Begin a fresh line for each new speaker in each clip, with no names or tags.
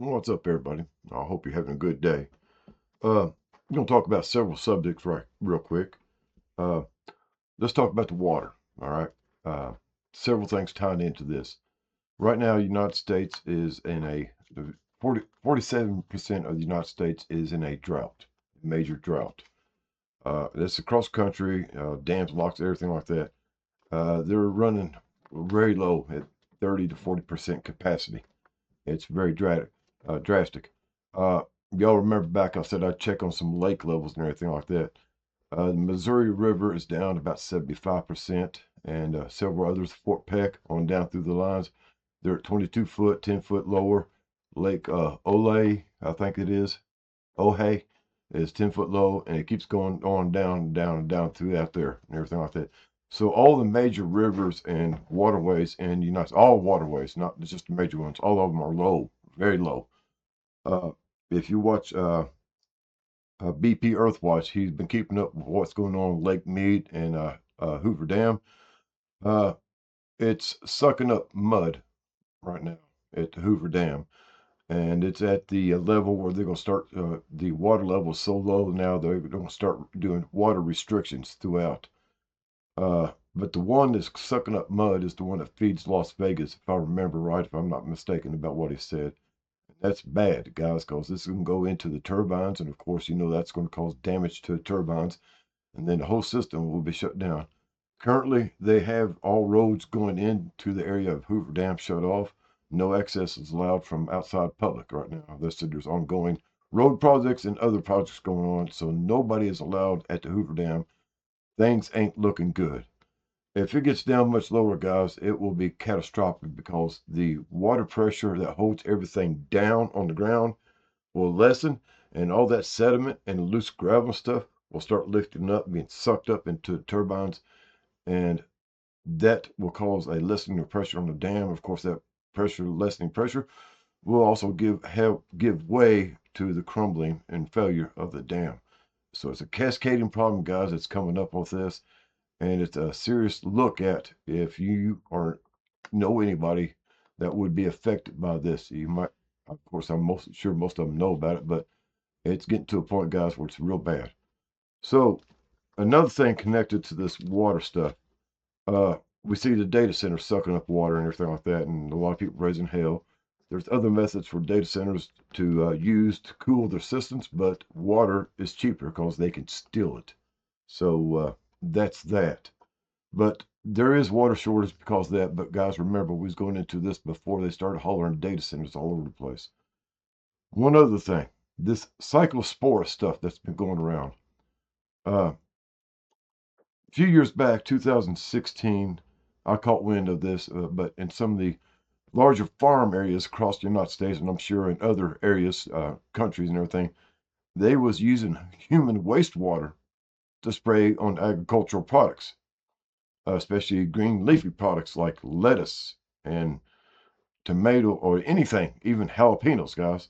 What's up, everybody? I hope you're having a good day. We're going to talk about several subjects real quick. Uh, let's talk about the water. All right. Uh, several things tied into this. Right now, the United States is in a 47% of the United States is in a drought, major drought. That's across country, dams, locks, everything like that. They're running very low at 30 to 40% capacity. It's very drastic. Uh, y'all remember back, I said I'd check on some lake levels and everything like that. The Missouri River is down about 75%, and several others, Fort Peck, on down through the lines, they're at 22 foot, 10 foot lower. Lake Ole, I think it is, Ohe, is 10 foot low, and it keeps going on down, down, and down throughout there and everything like that. So all the major rivers and waterways in the United, all waterways, not just the major ones, all of them are low, very low. Uh, if you watch BP Earthwatch, he's been keeping up with what's going on in Lake Mead and Hoover Dam. Uh, it's sucking up mud right now at the Hoover Dam, and it's at the level where they're going to start. The water level is so low now they're going to start doing water restrictions throughout. But the one that's sucking up mud is the one that feeds Las Vegas, if I remember right, if I'm not mistaken about what he said. That's bad, guys, because this is going to go into the turbines, and of course, that's going to cause damage to the turbines, and then the whole system will be shut down. Currently, they have all roads going into the area of Hoover Dam shut off. No access is allowed from outside public right now. There's ongoing road projects and other projects going on, so nobody is allowed at the Hoover Dam. Things ain't looking good. If it gets down much lower, guys, it will be catastrophic because the water pressure that holds everything down on the ground will lessen, and all that sediment and loose gravel stuff will start lifting up, being sucked up into the turbines, and that will cause a lessening of pressure on the dam. Of course, that lessening pressure, will also give way to the crumbling and failure of the dam. So it's a cascading problem, guys, that's coming up with this, and it's a serious look at if you or know anybody that would be affected by this. You might, of course, I'm most sure most of them know about it, but it's getting to a point, guys, where it's real bad. So another thing connected to this water stuff, we see the data centers sucking up water and everything like that, and a lot of people raising hell. There's other methods for data centers to use to cool their systems, but water is cheaper because they can steal it. So that's that. But there is water shortage because of that. But guys, remember, we was going into this before they started hollering data centers all over the place. One other thing, this cyclospora stuff that's been going around. A few years back, 2016, I caught wind of this, but in some of the larger farm areas across the United States, and I'm sure in other areas, countries and everything, they was using human wastewater to spray on agricultural products, especially green leafy products like lettuce and tomato or anything, even jalapenos, guys.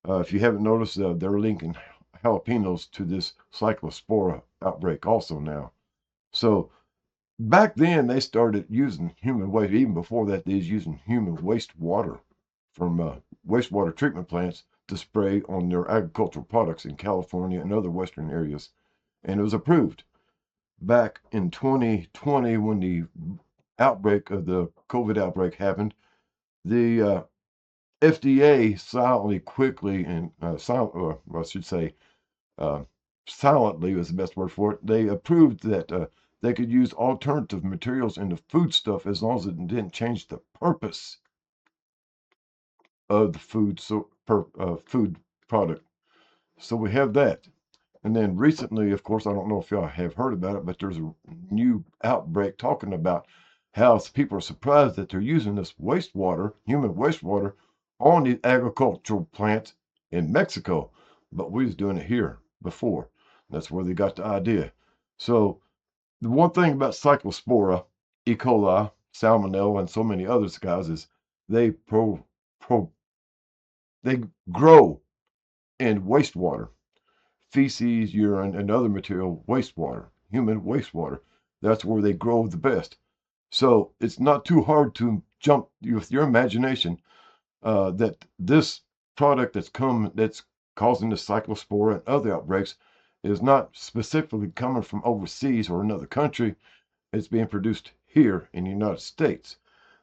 If you haven't noticed, they're linking jalapenos to this cyclospora outbreak also now. So back then, they started using human waste. Even before that, they was using human wastewater from wastewater treatment plants to spray on their agricultural products in California and other western areas. And it was approved. Back in 2020, when the outbreak of the COVID outbreak happened, the FDA silently, quickly, and I should say, uh, silently was the best word for it. They approved that they could use alternative materials in the food stuff as long as it didn't change the purpose of the food product. So we have that. And then recently, of course, I don't know if y'all have heard about it, but there's a new outbreak talking about how people are surprised that they're using this wastewater, human wastewater, on the agricultural plants in Mexico. But we was doing it here before. That's where they got the idea. So the one thing about cyclospora, E. coli, salmonella, and so many others, guys, is they pro they grow in wastewater, feces, urine, and other material, wastewater, human wastewater. That's where they grow the best. So it's not too hard to jump with your imagination that this product that's causing the cyclospora and other outbreaks is not specifically coming from overseas or another country. It's being produced here in the United States.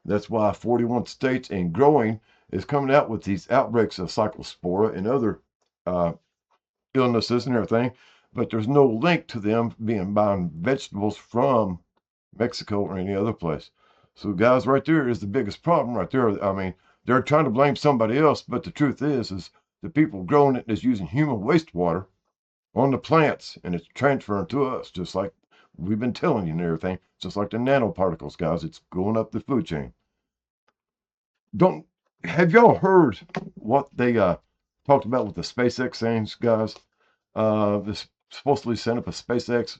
That's why 41 states and growing is coming out with these outbreaks of cyclospora and other uh, illnesses and everything, but there's no link to them being buying vegetables from Mexico or any other place. So, guys, right there is the biggest problem right there. I mean, they're trying to blame somebody else, but the truth is the people growing it is using human wastewater on the plants, and it's transferring to us, just like we've been telling you and everything, just like the nanoparticles, guys. It's going up the food chain. Don't have y'all heard what they talked about with the SpaceX things, guys? This supposedly sent up a SpaceX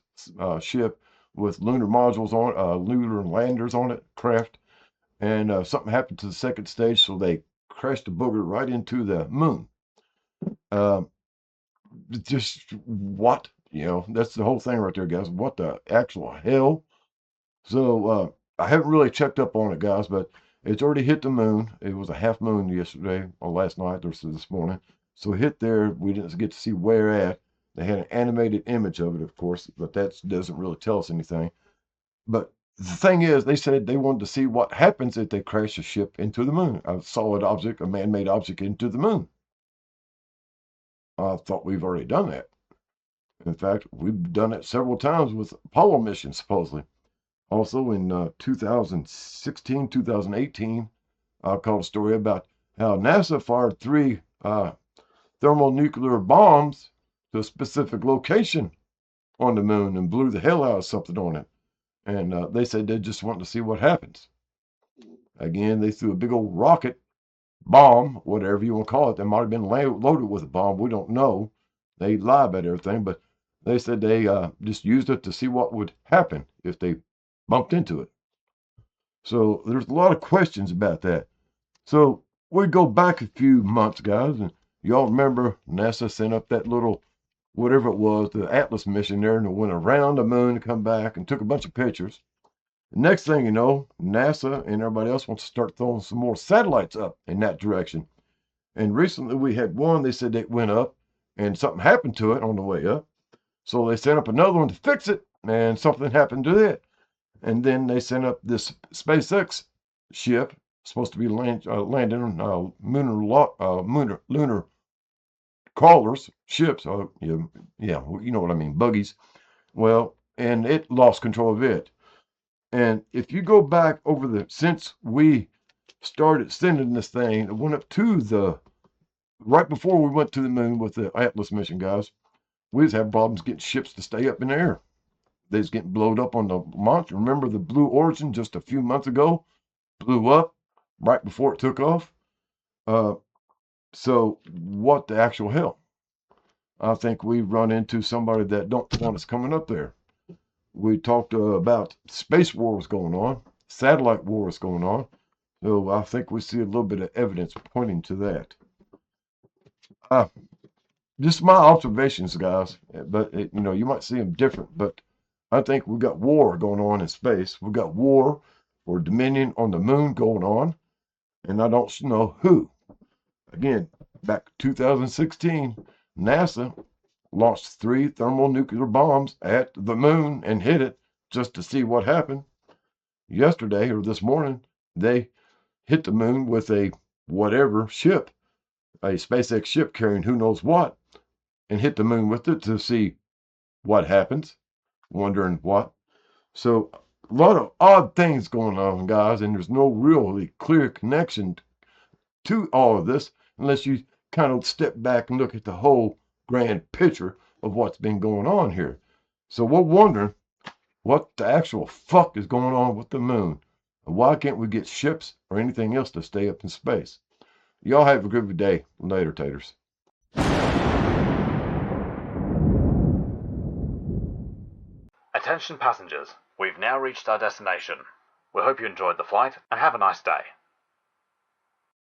ship with lunar modules on lunar landers on it, craft, and something happened to the second stage, so they crashed the booger right into the moon. Just what? That's the whole thing right there, guys. What the actual hell? So I haven't really checked up on it, guys, but it's already hit the moon. It was a half moon yesterday or last night or this morning. So it hit there. We didn't get to see where at. They had an animated image of it, of course, but that doesn't really tell us anything. But the thing is, they said they wanted to see what happens if they crash a ship into the moon, a solid object, a man-made object into the moon. I thought we've already done that. In fact, we've done it several times with Apollo missions, supposedly. Also in 2016, 2018, I called a story about how NASA fired 3 thermonuclear bombs to a specific location on the moon and blew the hell out of something on it. And they said they just wanted to see what happens. Again, they threw a big old rocket bomb, whatever you want to call it. That might have been loaded with a bomb. We don't know. They lie about everything, but they said they just used it to see what would happen if they bumped into it. So there's a lot of questions about that. So we go back a few months, guys, and y'all remember NASA sent up that little, whatever it was, the Atlas mission there, and it went around the moon and come back and took a bunch of pictures. The next thing you know, NASA and everybody else wants to start throwing some more satellites up in that direction. And recently we had one, they said it went up and something happened to it on the way up. So they sent up another one to fix it, and something happened to it. And then they sent up this SpaceX ship, supposed to be landing lunar crawlers, ships. Yeah, you know what I mean, buggies. Well, and it lost control of it. And if you go back over since we started sending this thing, it went up to right before we went to the moon with the Atlas mission, guys, we was having problems getting ships to stay up in the air. They was getting blowed up on the launch. Remember the Blue Origin just a few months ago? Blew up right before it took off. So what the actual hell? I think we've run into somebody that don't want us coming up there. We talked about space wars going on, satellite wars going on. So I think we see a little bit of evidence pointing to that. Just my observations, guys. But you might see them different. But I think we've got war going on in space. We've got war or dominion on the moon going on, and I don't know who. Again, back 2016, NASA launched 3 thermonuclear bombs at the moon and hit it just to see what happened. Yesterday or this morning, they hit the moon with a whatever ship, a SpaceX ship carrying who knows what, and hit the moon with it to see what happens. Wondering what. So a lot of odd things going on, guys, and there's no really clear connection to all of this unless you kind of step back and look at the whole grand picture of what's been going on here. So we're wondering what the actual fuck is going on with the moon. And why can't we get ships or anything else to stay up in space? Y'all have a good day. Later, taters.
Attention passengers, we've now reached our destination. We hope you enjoyed the flight and have a nice day.